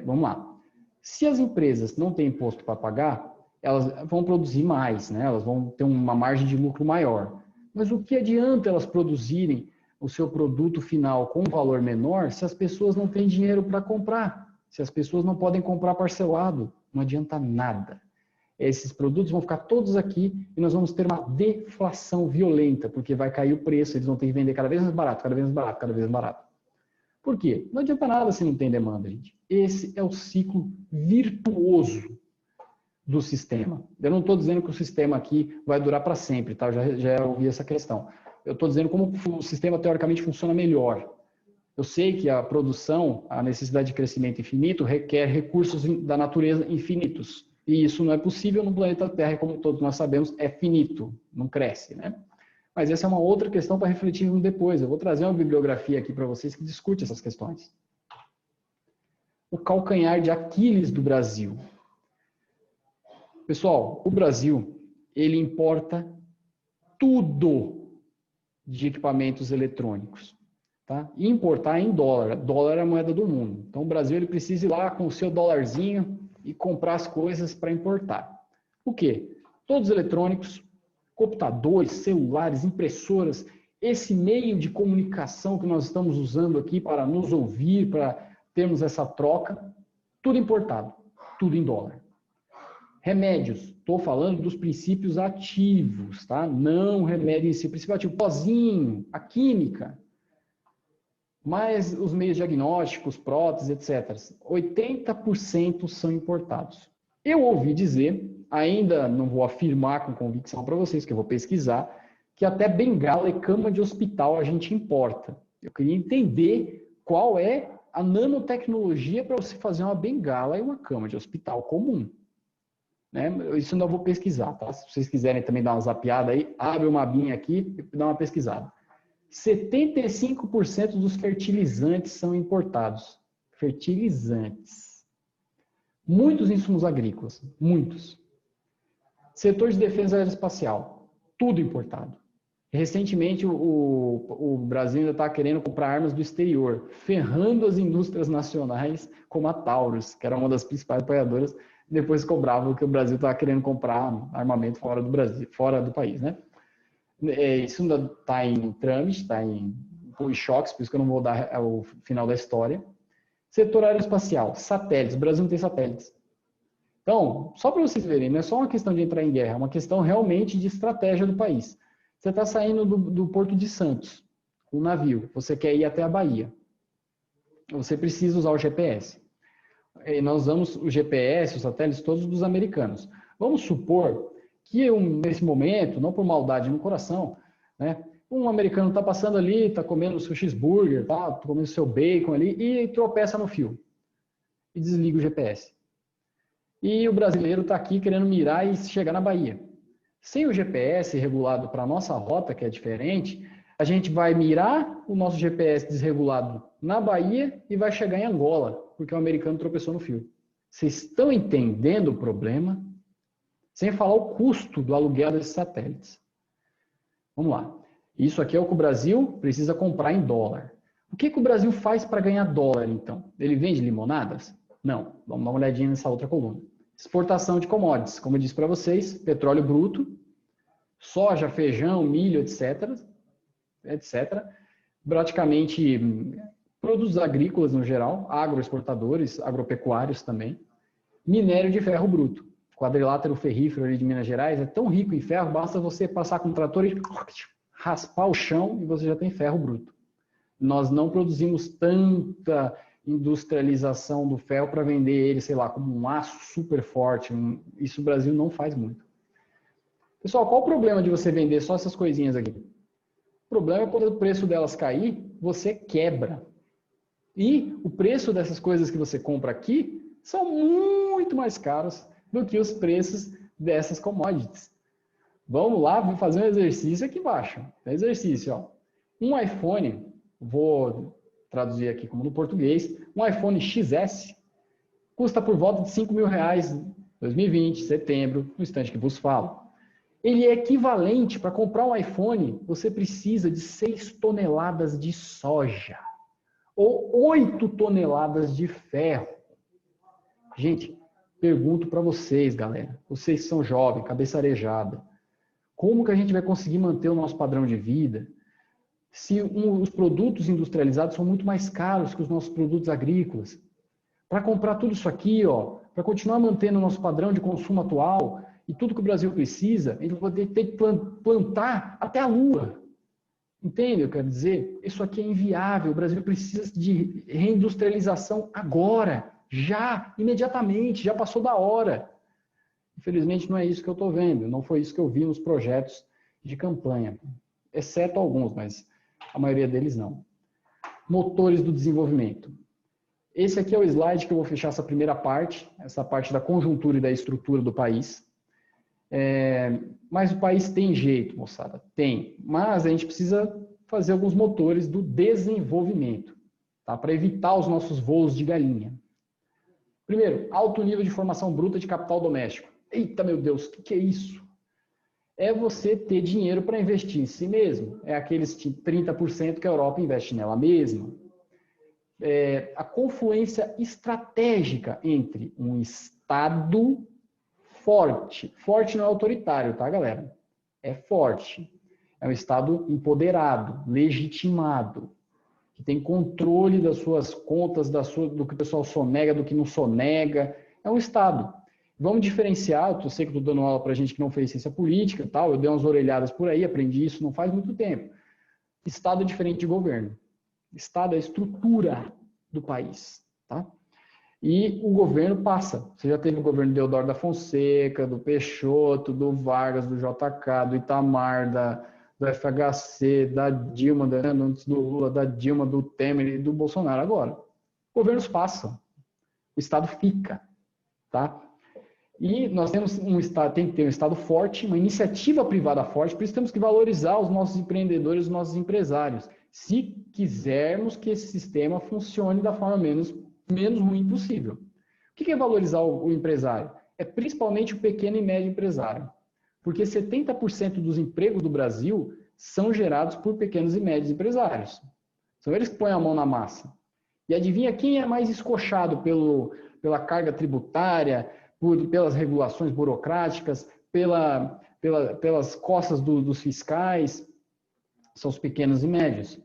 Vamos lá. Se as empresas não têm imposto para pagar, elas vão produzir mais, né? Elas vão ter uma margem de lucro maior. Mas o que adianta elas produzirem o seu produto final com um valor menor se as pessoas não têm dinheiro para comprar? Se as pessoas não podem comprar parcelado? Não adianta nada. Esses produtos vão ficar todos aqui e nós vamos ter uma deflação violenta, porque vai cair o preço, eles vão ter que vender cada vez mais barato, cada vez mais barato, cada vez mais barato. Por quê? Não adianta nada se não tem demanda, gente. Esse é o ciclo virtuoso do sistema. Eu não estou dizendo que o sistema aqui vai durar para sempre, tá? Eu já ouvi essa questão. Eu estou dizendo como o sistema teoricamente funciona melhor. Eu sei que a produção, a necessidade de crescimento infinito requer recursos da natureza infinitos. E isso não é possível no planeta Terra, como todos nós sabemos, é finito, não cresce, né? Mas essa é uma outra questão para refletir depois. Eu vou trazer uma bibliografia aqui para vocês que discute essas questões. O calcanhar de Aquiles do Brasil. Pessoal, o Brasil, ele importa tudo de equipamentos eletrônicos. Tá? E importar em dólar. Dólar é a moeda do mundo. Então, o Brasil ele precisa ir lá com o seu dólarzinho e comprar as coisas para importar. O quê? Todos os eletrônicos, computadores, celulares, impressoras, esse meio de comunicação que nós estamos usando aqui para nos ouvir, para termos essa troca, tudo importado, tudo em dólar. Remédios, estou falando dos princípios ativos, tá? Não remédio em si, princípio ativo, pozinho, a química, mas os meios diagnósticos, próteses, etc. 80% são importados. Eu ouvi dizer, ainda não vou afirmar com convicção para vocês, que eu vou pesquisar, que até bengala e cama de hospital a gente importa. Eu queria entender qual é a nanotecnologia para você fazer uma bengala e uma cama de hospital comum. Né? Isso eu ainda vou pesquisar, tá? Se vocês quiserem também dar uma zapiada aí, abre uma abinha aqui e dá uma pesquisada. 75% dos fertilizantes são importados. Fertilizantes. Muitos insumos agrícolas, muitos. Setor de defesa aeroespacial, tudo importado. Recentemente, o Brasil ainda está querendo comprar armas do exterior, ferrando as indústrias nacionais, como a Taurus, que era uma das principais apoiadoras, depois cobravam que o Brasil estava querendo comprar armamento fora do Brasil, fora do país, né? Isso ainda está em trâmite, está em choques, por isso que eu não vou dar o final da história. Setor aeroespacial, satélites. O Brasil não tem satélites. Então, só para vocês verem, não é só uma questão de entrar em guerra, é uma questão realmente de estratégia do país. Você está saindo do Porto de Santos, com um navio, você quer ir até a Bahia. Você precisa usar o GPS. E nós usamos o GPS, os satélites, todos dos americanos. Vamos supor que nesse momento, não por maldade no coração, né, um americano está passando ali, está comendo o seu cheeseburger, tá comendo o seu bacon ali e tropeça no fio. E desliga o GPS. E o brasileiro está aqui querendo mirar e chegar na Bahia. Sem o GPS regulado para a nossa rota, que é diferente, a gente vai mirar o nosso GPS desregulado na Bahia e vai chegar em Angola, porque o americano tropeçou no fio. Vocês estão entendendo o problema? Sem falar o custo do aluguel desses satélites. Vamos lá. Isso aqui é o que o Brasil precisa comprar em dólar. O que o Brasil faz para ganhar dólar, então? Ele vende limonadas? Não. Vamos dar uma olhadinha nessa outra coluna. Exportação de commodities. Como eu disse para vocês, petróleo bruto, soja, feijão, milho, etc. Praticamente produtos agrícolas no geral, agroexportadores, agropecuários também. Minério de ferro bruto. Quadrilátero ferrífero ali de Minas Gerais é tão rico em ferro, basta você passar com um trator e raspar o chão e você já tem ferro bruto. Nós não produzimos tanta industrialização do ferro para vender ele, sei lá, como um aço super forte. Isso o Brasil não faz muito. Pessoal, qual o problema de você vender só essas coisinhas aqui? O problema é quando o preço delas cair, você quebra. E o preço dessas coisas que você compra aqui são muito mais caros do que os preços dessas commodities. Vamos lá, vou fazer um exercício aqui embaixo. Exercício, ó. Um iPhone, vou traduzir aqui como no português, um iPhone XS custa por volta de R$5.000, 2020, setembro, no instante que vos falo. Ele é equivalente, para comprar um iPhone, você precisa de 6 toneladas de soja ou 8 toneladas de ferro. Gente, pergunto para vocês, galera, vocês que são jovens, cabeça arejada, como que a gente vai conseguir manter o nosso padrão de vida se os produtos industrializados são muito mais caros que os nossos produtos agrícolas? Para comprar tudo isso aqui, ó, para continuar mantendo o nosso padrão de consumo atual e tudo que o Brasil precisa, a gente vai ter que plantar até a Lua. Entende? Eu quero dizer, isso aqui é inviável. O Brasil precisa de reindustrialização agora, já, imediatamente, já passou da hora. Infelizmente, não é isso que eu estou vendo. Não foi isso que eu vi nos projetos de campanha. Exceto alguns, mas a maioria deles não. Motores do desenvolvimento. Esse aqui é o slide que eu vou fechar essa primeira parte, essa parte da conjuntura e da estrutura do país. Mas o país tem jeito, moçada, tem. Mas a gente precisa fazer alguns motores do desenvolvimento, tá? Para evitar os nossos voos de galinha. Primeiro, alto nível de formação bruta de capital doméstico. Eita, meu Deus, o que é isso? É você ter dinheiro para investir em si mesmo. É aqueles 30% que a Europa investe nela mesma. A confluência estratégica entre um Estado forte. Forte não é autoritário, tá, galera? É forte. É um Estado empoderado, legitimado, que tem controle das suas contas, do que o pessoal sonega, do que não sonega. É um Estado. Vamos diferenciar, eu sei que estou dando aula para gente que não fez ciência política, tal, eu dei umas orelhadas por aí, aprendi isso não faz muito tempo. Estado é diferente de governo. Estado é a estrutura do país, tá? E o governo passa. Você já teve o governo de Deodoro da Fonseca, do Peixoto, do Vargas, do JK, do Itamar, do FHC, da Dilma, antes do Lula, da Dilma, do Temer e do Bolsonaro agora. Governos passam. O Estado fica, tá? E nós temos um Estado, tem que ter um Estado forte, uma iniciativa privada forte, por isso temos que valorizar os nossos empreendedores, os nossos empresários, se quisermos que esse sistema funcione da forma menos ruim possível. O que é valorizar o empresário? É principalmente o pequeno e médio empresário, porque 70% dos empregos do Brasil são gerados por pequenos e médios empresários. São eles que põem a mão na massa. E adivinha quem é mais escochado pela carga tributária, pelas regulações burocráticas, pelas costas dos fiscais? São os pequenos e médios.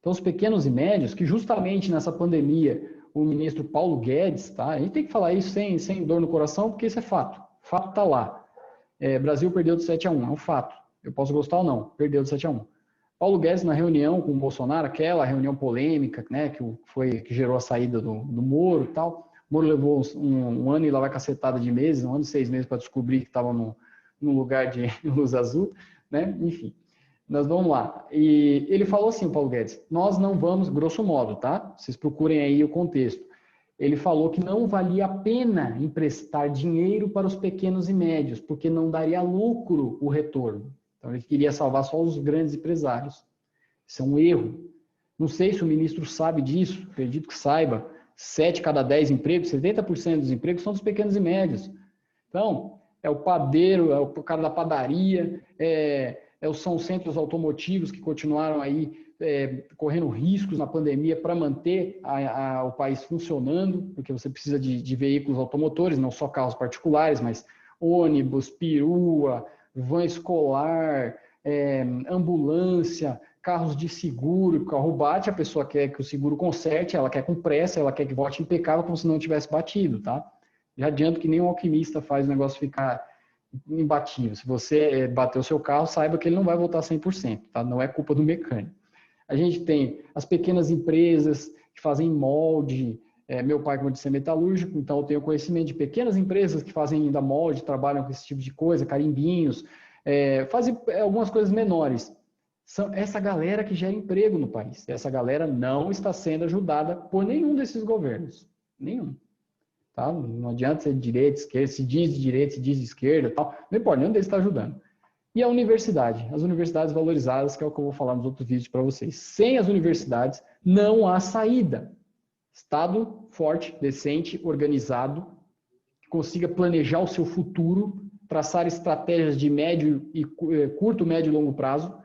Então, os pequenos e médios, que justamente nessa pandemia, o ministro Paulo Guedes, tá? A gente tem que falar isso sem dor no coração, porque isso é fato. O fato está lá. Brasil perdeu de 7-1, é um fato. Eu posso gostar ou não, perdeu de 7-1. Paulo Guedes, na reunião com o Bolsonaro, aquela reunião polêmica, né, que gerou a saída do Moro e tal. O Moro levou um ano e lá vai cacetada de meses, 1 ano e 6 meses para descobrir que estava num lugar de luz azul, né? Enfim, nós vamos lá. E ele falou assim, o Paulo Guedes, nós não vamos, grosso modo, tá? Vocês procurem aí o contexto. Ele falou que não valia a pena emprestar dinheiro para os pequenos e médios, porque não daria lucro o retorno. Então, ele queria salvar só os grandes empresários. Isso é um erro. Não sei se o ministro sabe disso, acredito que saiba. 7 cada 10 empregos, 70% dos empregos são dos pequenos e médios. Então, é o padeiro, é o cara da padaria, são os centros automotivos que continuaram aí correndo riscos na pandemia para manter o país funcionando, porque você precisa de veículos automotores, não só carros particulares, mas ônibus, perua, van escolar, ambulância, carros de seguro. O carro bate, a pessoa quer que o seguro conserte, ela quer com pressa, ela quer que volte impecável como se não tivesse batido, tá? Já adianto que nenhum alquimista faz o negócio ficar imbatível. Se você bater o seu carro, saiba que ele não vai voltar 100%, tá? Não é culpa do mecânico. A gente tem as pequenas empresas que fazem molde. Meu pai, como eu disse, é metalúrgico, então eu tenho conhecimento de pequenas empresas que fazem ainda molde, trabalham com esse tipo de coisa, carimbinhos, fazem algumas coisas menores. São essa galera que gera emprego no país. Essa galera não está sendo ajudada por nenhum desses governos. Nenhum. Tá? Não adianta ser de direita, esquerda, se diz de direita, se diz de esquerda, tal. Não importa, nenhum deles está ajudando. E a universidade, as universidades valorizadas, que é o que eu vou falar nos outros vídeos para vocês. Sem as universidades, não há saída. Estado forte, decente, organizado, que consiga planejar o seu futuro, traçar estratégias de curto, médio e longo prazo.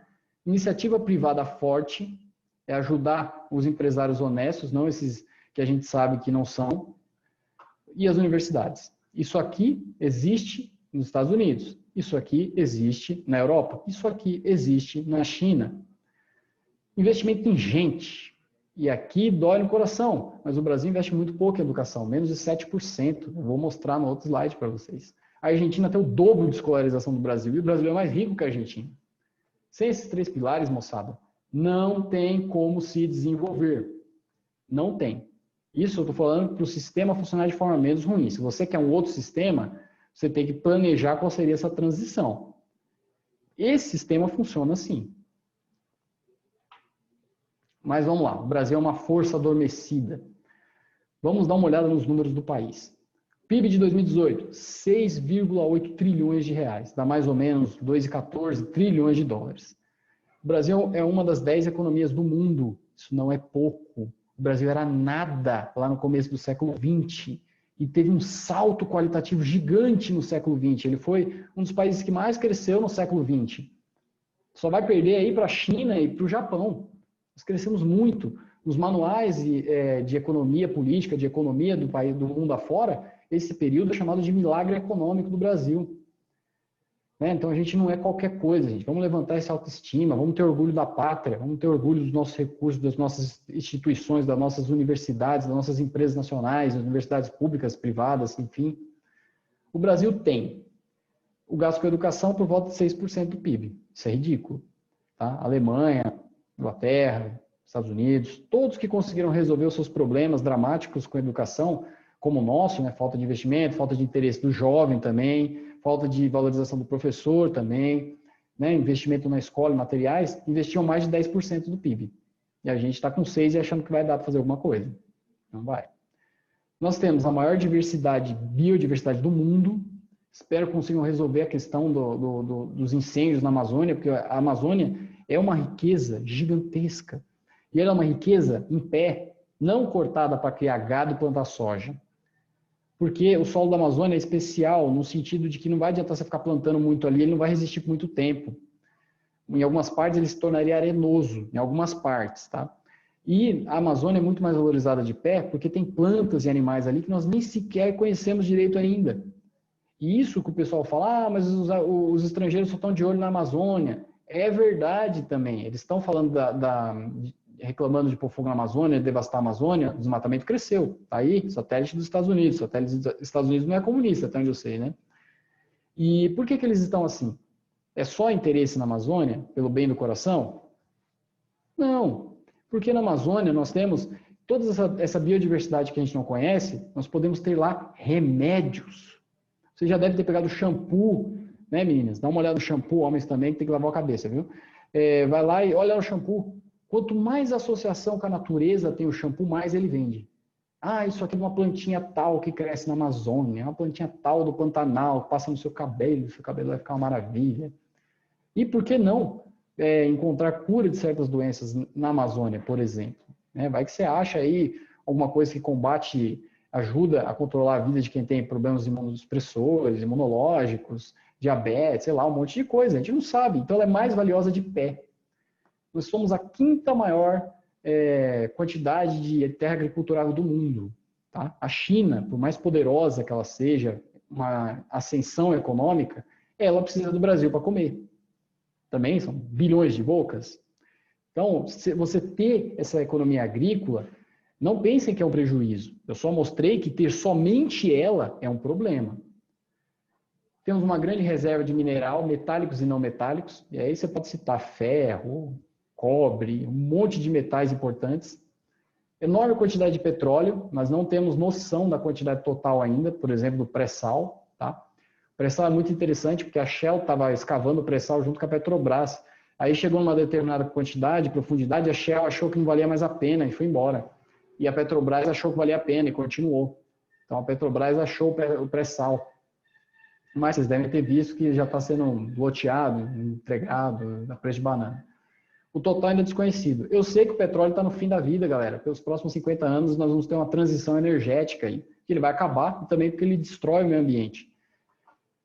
Iniciativa privada forte, é ajudar os empresários honestos, não esses que a gente sabe que não são. E as universidades. Isso aqui existe nos Estados Unidos. Isso aqui existe na Europa. Isso aqui existe na China. Investimento em gente. E aqui dói no coração. Mas o Brasil investe muito pouco em educação, menos de 7%. Eu vou mostrar no outro slide para vocês. A Argentina tem o dobro de escolarização do Brasil. E o Brasil é mais rico que a Argentina. Sem esses 3 pilares, moçada, não tem como se desenvolver. Não tem. Isso eu estou falando para o sistema funcionar de forma menos ruim. Se você quer um outro sistema, você tem que planejar qual seria essa transição. Esse sistema funciona assim. Mas vamos lá, o Brasil é uma força adormecida. Vamos dar uma olhada nos números do país. PIB de 2018, 6,8 trilhões de reais, dá mais ou menos 2,14 trilhões de dólares. O Brasil é uma das 10 economias do mundo, isso não é pouco. O Brasil era nada lá no começo do século XX e teve um salto qualitativo gigante no século XX. Ele foi um dos países que mais cresceu no século XX. Só vai perder aí para a China e para o Japão. Nós crescemos muito. Os manuais de economia política, de economia do país, do mundo afora, esse período é chamado de milagre econômico do Brasil. Né? Então a gente não é qualquer coisa, gente. Vamos levantar essa autoestima, vamos ter orgulho da pátria, vamos ter orgulho dos nossos recursos, das nossas instituições, das nossas universidades, das nossas empresas nacionais, universidades públicas, privadas, enfim. O Brasil tem o gasto com educação por volta de 6% do PIB. Isso é ridículo. Tá? Alemanha, Inglaterra, Estados Unidos, todos que conseguiram resolver os seus problemas dramáticos com a educação, como o nosso, né? Falta de investimento, falta de interesse do jovem também, falta de valorização do professor também, né? Investimento na escola, em materiais, investiam mais de 10% do PIB. E a gente está com 6% e achando que vai dar para fazer alguma coisa. Não vai. Nós temos a maior biodiversidade do mundo. Espero que consigam resolver a questão dos incêndios na Amazônia, porque a Amazônia é uma riqueza gigantesca. E ela é uma riqueza em pé, não cortada para criar gado e plantar soja. Porque o solo da Amazônia é especial, no sentido de que não vai adiantar você ficar plantando muito ali, ele não vai resistir por muito tempo. Em algumas partes ele se tornaria arenoso, em algumas partes, tá? E a Amazônia é muito mais valorizada de pé, porque tem plantas e animais ali que nós nem sequer conhecemos direito ainda. E isso que o pessoal fala, mas os estrangeiros só estão de olho na Amazônia. É verdade também. Eles estão falando reclamando de pôr fogo na Amazônia, de devastar a Amazônia, o desmatamento cresceu. Tá aí, satélite dos Estados Unidos. Satélite dos Estados Unidos não é comunista, até onde eu sei, né? E por que eles estão assim? É só interesse na Amazônia, pelo bem do coração? Não. Porque na Amazônia nós temos toda essa biodiversidade que a gente não conhece, nós podemos ter lá remédios. Você já deve ter pegado shampoo, né, meninas? Dá uma olhada no shampoo, homens também, que tem que lavar a cabeça, viu? Vai lá e olha o shampoo. Quanto mais associação com a natureza tem o shampoo, mais ele vende. Ah, isso aqui é uma plantinha tal que cresce na Amazônia, uma plantinha tal do Pantanal, passa no seu cabelo vai ficar uma maravilha. E por que não encontrar cura de certas doenças na Amazônia, por exemplo? Vai que você acha aí alguma coisa que combate, ajuda a controlar a vida de quem tem problemas imunossupressores, imunológicos, diabetes, sei lá, um monte de coisa. A gente não sabe, então ela é mais valiosa de pé. Nós somos a quinta maior quantidade de terra agriculturável do mundo. Tá? A China, por mais poderosa que ela seja, uma ascensão econômica, ela precisa do Brasil para comer. Também são bilhões de bocas. Então, se você ter essa economia agrícola, não pensem que é um prejuízo. Eu só mostrei que ter somente ela é um problema. Temos uma grande reserva de mineral, metálicos e não metálicos, e aí você pode citar ferro, cobre, um monte de metais importantes. Enorme quantidade de petróleo, mas não temos noção da quantidade total ainda, por exemplo, do pré-sal. Tá? O pré-sal é muito interessante, porque a Shell estava escavando o pré-sal junto com a Petrobras. Aí chegou numa determinada quantidade, profundidade, a Shell achou que não valia mais a pena e foi embora. E a Petrobras achou que valia a pena e continuou. Então a Petrobras achou o pré-sal. Mas vocês devem ter visto que já está sendo loteado, entregado, a preço de banana. O total ainda é desconhecido. Eu sei que o petróleo está no fim da vida, galera. Pelos próximos 50 anos nós vamos ter uma transição energética aí, que ele vai acabar, e também porque ele destrói o meio ambiente.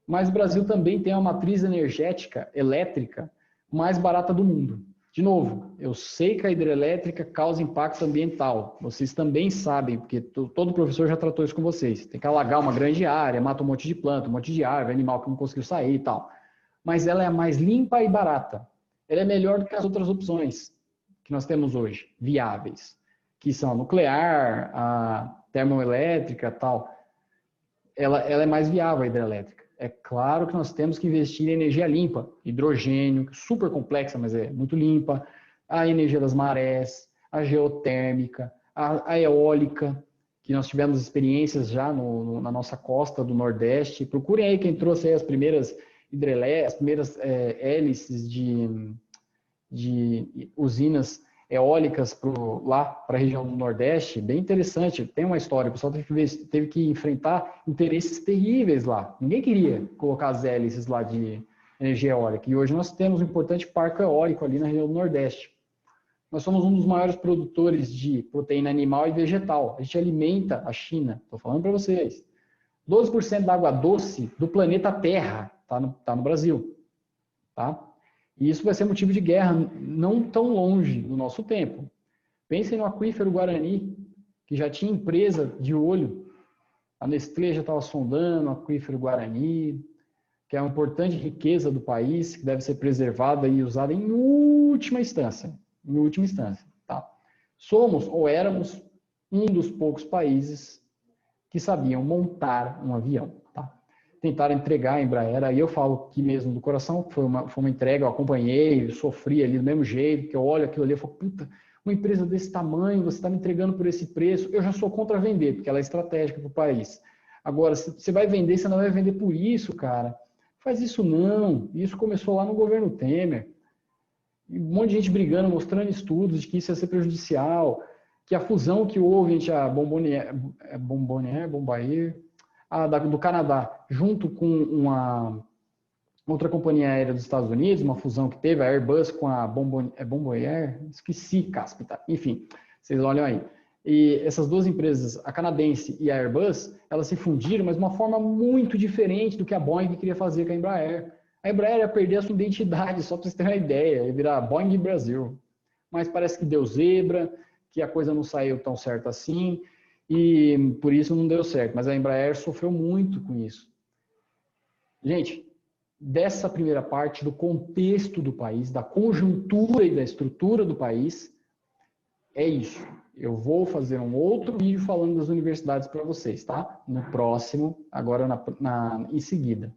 Mas o Brasil também tem uma matriz energética, elétrica, mais barata do mundo. De novo, eu sei que a hidrelétrica causa impacto ambiental. Vocês também sabem, porque todo professor já tratou isso com vocês. Tem que alagar uma grande área, mata um monte de planta, um monte de árvore, animal que não conseguiu sair e tal. Mas ela é a mais limpa e barata. Ela é melhor do que as outras opções que nós temos hoje, viáveis, que são a nuclear, a termoelétrica e tal. Ela é mais viável, a hidrelétrica. É claro que nós temos que investir em energia limpa, hidrogênio, super complexa, mas é muito limpa, a energia das marés, a geotérmica, a eólica, que nós tivemos experiências já na nossa costa do Nordeste. Procurem aí quem trouxe aí as primeiras as primeiras hélices de usinas eólicas lá para a região do Nordeste, bem interessante, tem uma história, o pessoal teve que enfrentar interesses terríveis lá. Ninguém queria colocar as hélices lá de energia eólica, e hoje nós temos um importante parque eólico ali na região do Nordeste. Nós somos um dos maiores produtores de proteína animal e vegetal. A gente alimenta a China, estou falando para vocês. 12% da água doce do planeta Terra está no Brasil. Tá? E isso vai ser motivo de guerra não tão longe no nosso tempo. Pensem no aquífero Guarani, que já tinha empresa de olho. A Nestlé já estava sondando o aquífero Guarani, que é uma importante riqueza do país, que deve ser preservada e usada em última instância. Em última instância, tá? Somos, ou éramos, um dos poucos países que sabiam montar um avião, tá? Tentaram entregar a Embraer, aí eu falo aqui mesmo do coração, foi uma entrega, eu acompanhei, eu sofri ali do mesmo jeito, que eu olho aquilo ali e falo, puta, uma empresa desse tamanho, você está me entregando por esse preço, eu já sou contra vender, porque ela é estratégica para o país. Agora, se você vai vender, você não vai vender por isso, cara. Faz isso não. Isso começou lá no governo Temer. Um monte de gente brigando, mostrando estudos de que isso ia ser prejudicial, que a fusão que houve entre a Bombardier, do Canadá, junto com uma outra companhia aérea dos Estados Unidos, uma fusão que teve, a Airbus com a Bombardier, esqueci, Cáspita, enfim, vocês olham aí. E essas duas empresas, a canadense e a Airbus, elas se fundiram, mas de uma forma muito diferente do que a Boeing queria fazer com a Embraer. A Embraer ia perder a sua identidade, só para vocês terem uma ideia, ia virar Boeing Brasil. Mas parece que deu zebra, que a coisa não saiu tão certa assim, e por isso não deu certo. Mas a Embraer sofreu muito com isso. Gente, dessa primeira parte, do contexto do país, da conjuntura e da estrutura do país, é isso. Eu vou fazer um outro vídeo falando das universidades para vocês, tá? No próximo, agora em seguida.